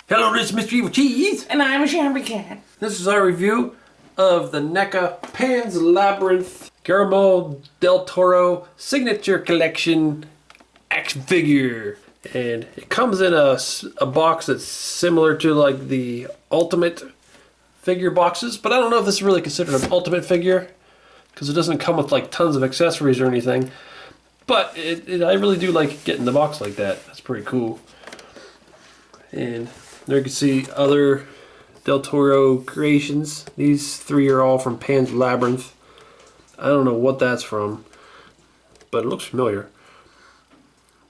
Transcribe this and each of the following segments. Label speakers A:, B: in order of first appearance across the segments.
A: Hello, this is Mr. Evilcheese.
B: And I'm a Shabby Cat.
A: This is our review of the NECA Pan's Labyrinth Guillermo del Toro Signature Collection action figure. And it comes in a box that's similar to like the Ultimate figure boxes, but I don't know if this is really considered an Ultimate figure because it doesn't come with like tons of accessories or anything. But I really do like getting the box like that. That's pretty cool. And there you can see other Del Toro creations. These three are all from Pan's Labyrinth. I don't know what that's from, but it looks familiar.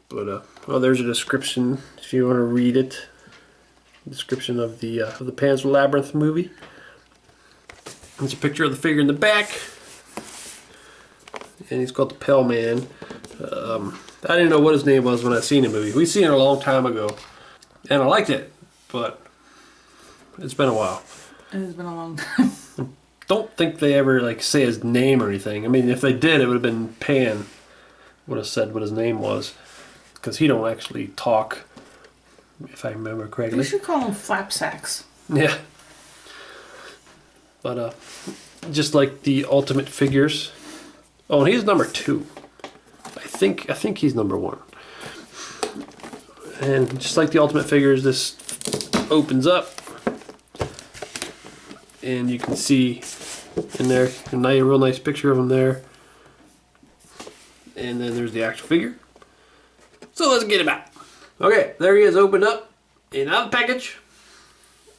A: But well, there's a description if you want to read it. Description of the Pan's Labyrinth movie. There's a picture of the figure in the back, and he's called the Pale Man. I didn't know what his name was when I seen the movie. We seen it a long time ago, and I liked it, but it's been a while.
B: It has been a long time.
A: Don't think they ever like say his name or anything. I mean, if they did, it would have been Pan. Would have said what his name was, because he don't actually talk, if I remember correctly.
B: We should call him Flapsacks.
A: Yeah. But just like the Ultimate figures. Oh, and he's number 2. I think he's number 1. And just like the Ultimate figures, this opens up, and you can see in there a real nice picture of him there. And then there's the actual figure. So let's get him out. Okay, there he is, opened up and out of the package.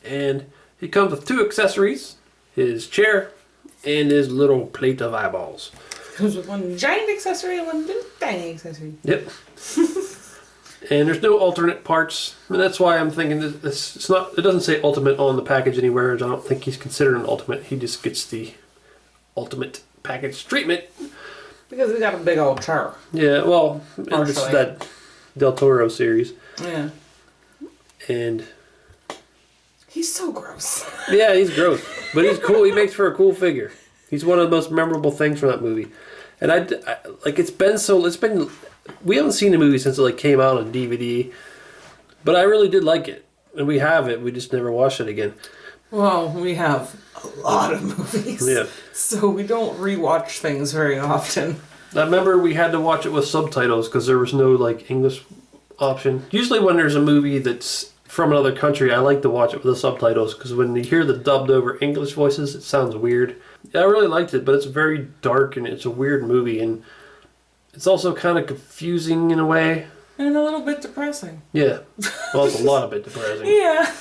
A: And he comes with 2 accessories: his chair and his little plate of eyeballs.
B: Comes with one giant accessory and one little tiny accessory.
A: Yep. And there's no alternate parts, and that's why I'm thinking it's not. It doesn't say Ultimate on the package anywhere. I don't think he's considered an Ultimate. He just gets the Ultimate package treatment
B: Because we got a big old chair.
A: Yeah, well, it's that Del Toro series.
B: Yeah.
A: And
B: he's so gross.
A: Yeah, he's gross, but he's cool. He makes for a cool figure. He's one of the most memorable things from that movie. And I like we haven't seen the movie since it like came out on DVD, but I really did like it, and we have it. We just never watched it again.
B: Well, we have a lot of movies.
A: Yeah. So
B: we don't rewatch things very often.
A: I remember we had to watch it with subtitles because there was no like English option. Usually when there's a movie that's from another country, I like to watch it with the subtitles because when you hear the dubbed over English voices, it sounds weird. Yeah, I really liked it, but it's very dark and it's a weird movie, and it's also kind of confusing in a way.
B: And a little bit depressing.
A: Yeah. Well, it's a lot of bit depressing.
B: Yeah.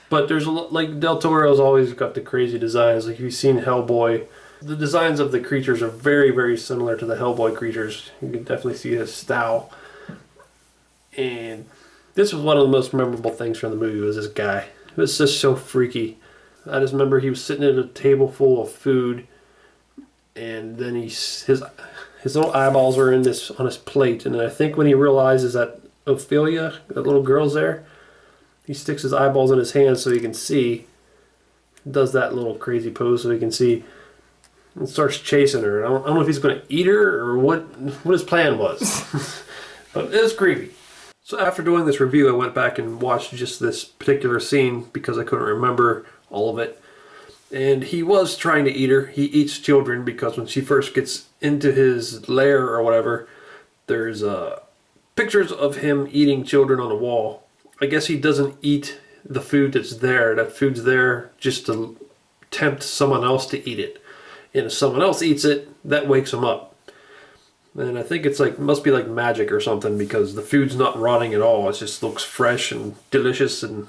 A: But there's like Del Toro's always got the crazy designs. Like if you've seen Hellboy, the designs of the creatures are very, very similar to the Hellboy creatures. You can definitely see his style. And this was one of the most memorable things from the movie was this guy. It was just so freaky. I just remember he was sitting at a table full of food, and then his little eyeballs are on his plate, and I think when he realizes that Ophelia, that little girl's there, he sticks his eyeballs in his hands so he can see. Does that little crazy pose so he can see, and starts chasing her. I don't know if he's going to eat her or what his plan was, but it's creepy. So after doing this review, I went back and watched just this particular scene because I couldn't remember all of it. And he was trying to eat her. He eats children because when she first gets into his lair or whatever, there's pictures of him eating children on the wall. I guess he doesn't eat the food that's there. That food's there just to tempt someone else to eat it. And if someone else eats it, that wakes him up. And I think it's like, must be like magic or something because the food's not rotting at all. It just looks fresh and delicious, and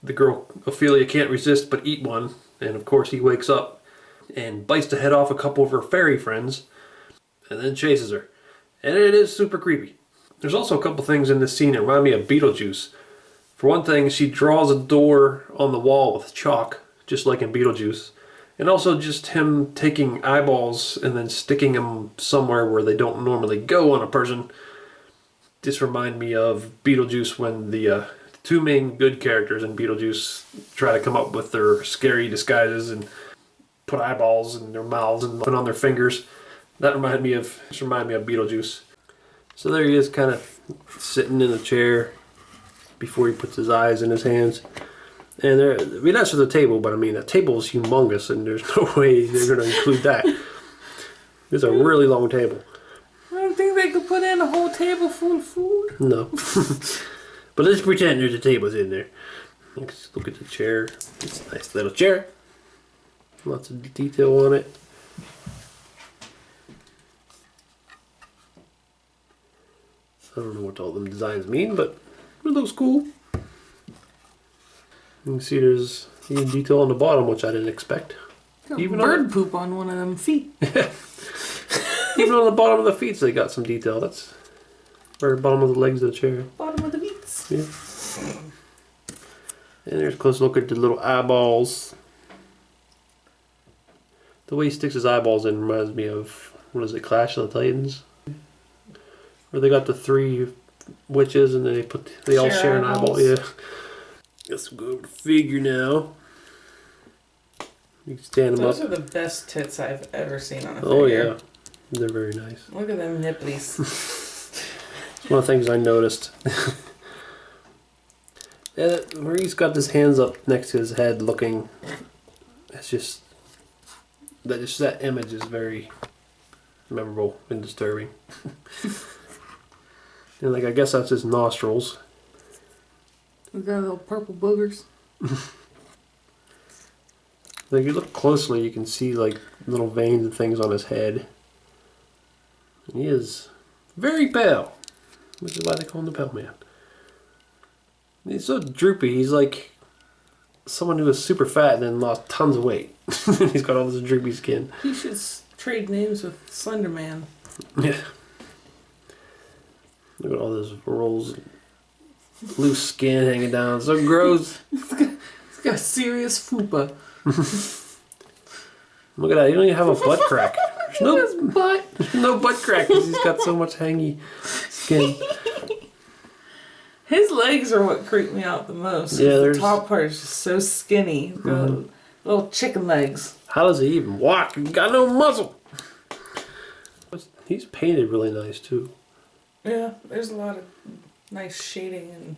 A: the girl Ophelia can't resist but eat one. And of course he wakes up and bites the head off a couple of her fairy friends and then chases her. And it is super creepy. There's also a couple things in this scene that remind me of Beetlejuice. For one thing, she draws a door on the wall with chalk, just like in Beetlejuice. And also just him taking eyeballs and then sticking them somewhere where they don't normally go on a person. This reminds me of Beetlejuice when the 2 main good characters in Beetlejuice try to come up with their scary disguises and put eyeballs in their mouths and put on their fingers. That reminded me of Beetlejuice. So there he is, kind of sitting in a chair, before he puts his eyes in his hands. And I mean, that's for the table, but I mean, the table is humongous, and there's no way they're going to include that. It's a really long table.
B: I don't think they could put in a whole table full of food.
A: No. But let's pretend there's a table in there. Let's look at the chair. It's a nice little chair. Lots of detail on it. I don't know what all them designs mean, but it looks cool. You can see there's even detail on the bottom, which I didn't expect.
B: Even bird poop on one of them feet.
A: Even on the bottom of the feet, they got some detail. That's or bottom of the legs of the chair.
B: Bottom of the feet.
A: Yeah. And there's a close look at the little eyeballs. The way he sticks his eyeballs in reminds me of, what is it, Clash of the Titans? Where they got the 3 witches and then they all share an eyeball. Yeah. Let's go over the figure now. You can stand them up.
B: Those are the best tits I've ever seen on a figure.
A: Oh yeah, they're very nice.
B: Look at them nipplies.
A: It's one of the things I noticed. Where he's got his hands up next to his head looking, it's just that image is very memorable and disturbing. And like, I guess that's his nostrils.
B: We got little purple boogers.
A: Like, if you look closely, you can see like little veins and things on his head. And he is very pale, which is why they call him the Pale Man. He's so droopy. He's like someone who was super fat and then lost tons of weight. He's got all this droopy skin.
B: He should trade names with Slender Man.
A: Yeah. Look at all those rolls, loose skin hanging down. So gross.
B: He's got serious fupa.
A: Look at that. You don't even have a butt crack.
B: There's
A: no butt crack because he's got so much hangy skin.
B: His legs are what creep me out the most.
A: Yeah,
B: the top part is just so skinny. Little chicken legs.
A: How does he even walk? He's got no muscle. He's painted really nice too.
B: Yeah, there's a lot of nice shading and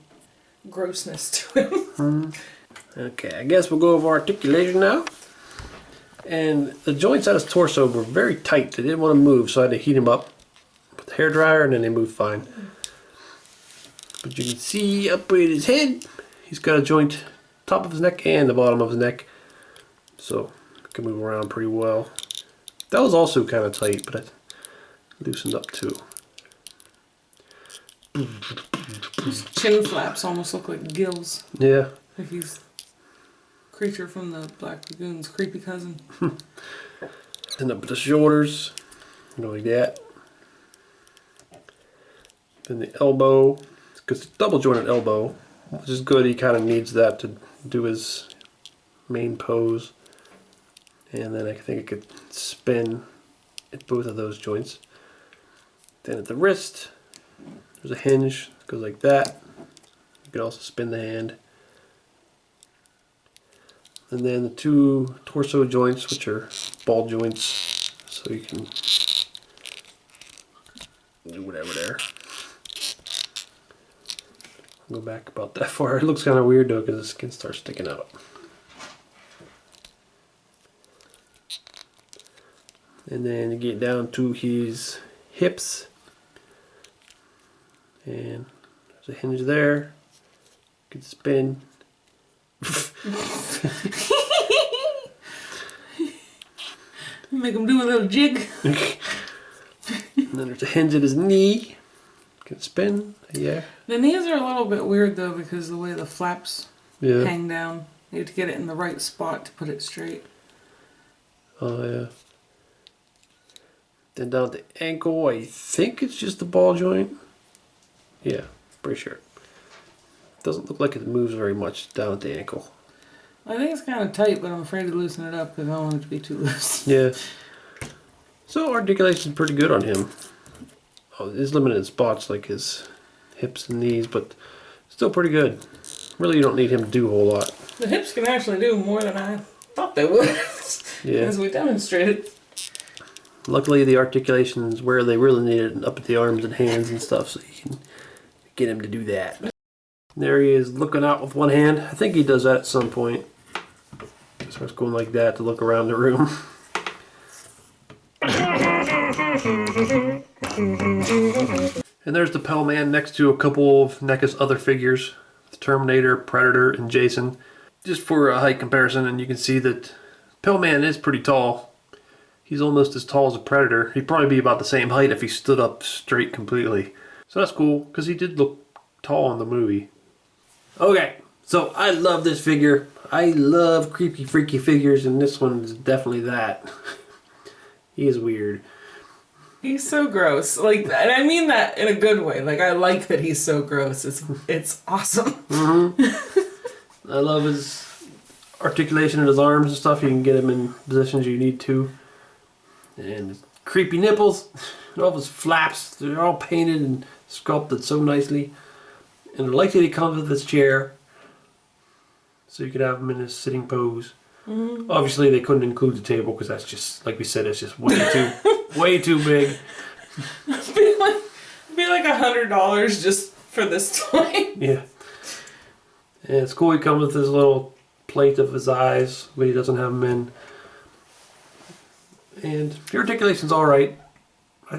B: grossness to him.
A: Okay, I guess we'll go over articulation now. And the joints at his torso were very tight. They didn't want to move, so I had to heat him up with the hairdryer, and then they moved fine. But you can see up at his head, he's got a joint top of his neck and the bottom of his neck. So it can move around pretty well. That was also kind of tight, but it loosened up too.
B: His chin flaps almost look like gills.
A: Yeah.
B: Like he's creature from the Black Lagoon's creepy cousin.
A: And up at the shoulders, like that. Then the elbow, because it's double jointed elbow, which is good. He kind of needs that to do his main pose. And then I think it could spin at both of those joints. Then at the wrist, there's a hinge, goes like that. You can also spin the hand. And then the 2 torso joints, which are ball joints, so you can do whatever there. Go back about that far. It looks kind of weird though, because the skin starts sticking out. And then you get down to his hips. And there's a hinge there. You can spin.
B: Make him do a little jig.
A: And then there's a hinge at his knee. You can spin. Yeah.
B: The knees are a little bit weird though because the way the flaps hang down. You have to get it in the right spot to put it straight.
A: Oh yeah. Then down at the ankle, I think it's just the ball joint. Yeah, pretty sure. Doesn't look like it moves very much down at the ankle.
B: I think it's kind of tight, but I'm afraid to loosen it up because I don't want it to be too loose.
A: Yeah. So articulation is pretty good on him. Oh, it's limited in spots like his hips and knees, but still pretty good. Really, you don't need him to do a whole lot.
B: The hips can actually do more than I thought they would.
A: Yeah.
B: As we demonstrated.
A: Luckily, the articulation is where they really need it, up at the arms and hands and stuff, so you can get him to do that. There he is looking out with one hand. I think he does that at some point. Starts going like that to look around the room. And there's the Pell Man next to a couple of NECA's other figures. The Terminator, Predator, and Jason. Just for a height comparison, and you can see that Pell Man is pretty tall. He's almost as tall as a Predator. He'd probably be about the same height if he stood up straight completely. So that's cool, because he did look tall in the movie. Okay, so I love this figure. I love creepy, freaky figures, and this one is definitely that. He is weird.
B: He's so gross. Like, and I mean that in a good way. Like, I like that he's so gross. It's awesome.
A: Mm-hmm. I love his articulation of his arms and stuff. You can get him in positions you need to. And his creepy nipples. And all of his flaps. They're all painted and sculpted so nicely. And I like that he comes with his chair. So you could have him in his sitting pose. Mm-hmm. Obviously, they couldn't include the table because that's just, like we said, it's just way too big.
B: It'd be like $100 just for this toy.
A: Yeah. And it's cool he comes with his little plate of his eyes, but he doesn't have them in. And the articulation's alright.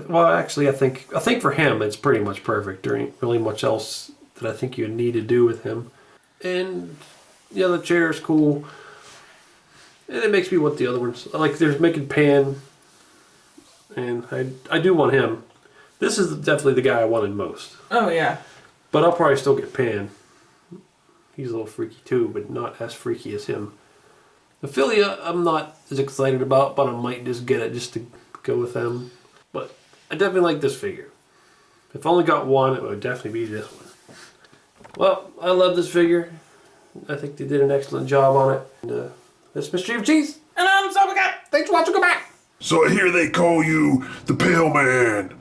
A: Well, actually, I think for him, it's pretty much perfect. There ain't really much else that I think you need to do with him. And yeah, the chair is cool. And it makes me want the other ones. Like, there's making Pan. And I do want him. This is definitely the guy I wanted most.
B: Oh, yeah.
A: But I'll probably still get Pan. He's a little freaky too, but not as freaky as him. Ophelia, I'm not as excited about, but I might just get it just to go with them. But I definitely like this figure. If I only got one, it would definitely be this one. Well, I love this figure. I think they did an excellent job on it. And, this is Mr. Evilcheese.
B: And I'm Zombie.
A: Thanks for watching. Go back.
C: So I hear they call you the Pale Man.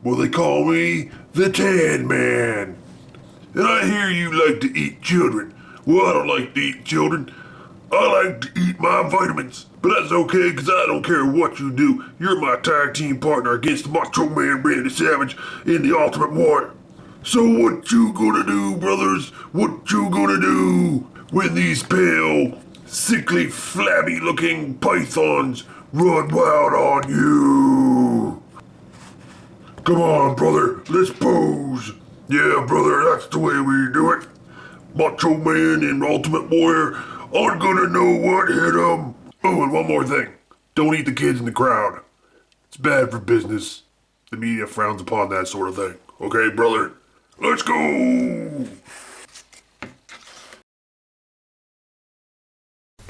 C: Well, they call me the Tan Man. And I hear you like to eat children. Well, I don't like to eat children. I like to eat my vitamins. But that's okay, because I don't care what you do. You're my tag team partner against Macho Man Randy Savage in the Ultimate Warrior. So what you gonna do, brothers? What you gonna do when these pale, sickly, flabby-looking pythons run wild on you? Come on, brother, let's pose. Yeah, brother, that's the way we do it. Macho Man and Ultimate Warrior aren't gonna know what hit them. Oh, and one more thing. Don't eat the kids in the crowd. It's bad for business. The media frowns upon that sort of thing. Okay, brother? Let's go!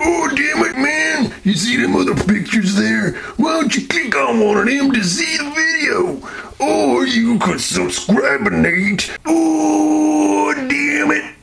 C: Oh, damn it, man! You see them other pictures there? Why don't you click on one of them to see the video? Or you could subscribe, Nate. Oh, damn it!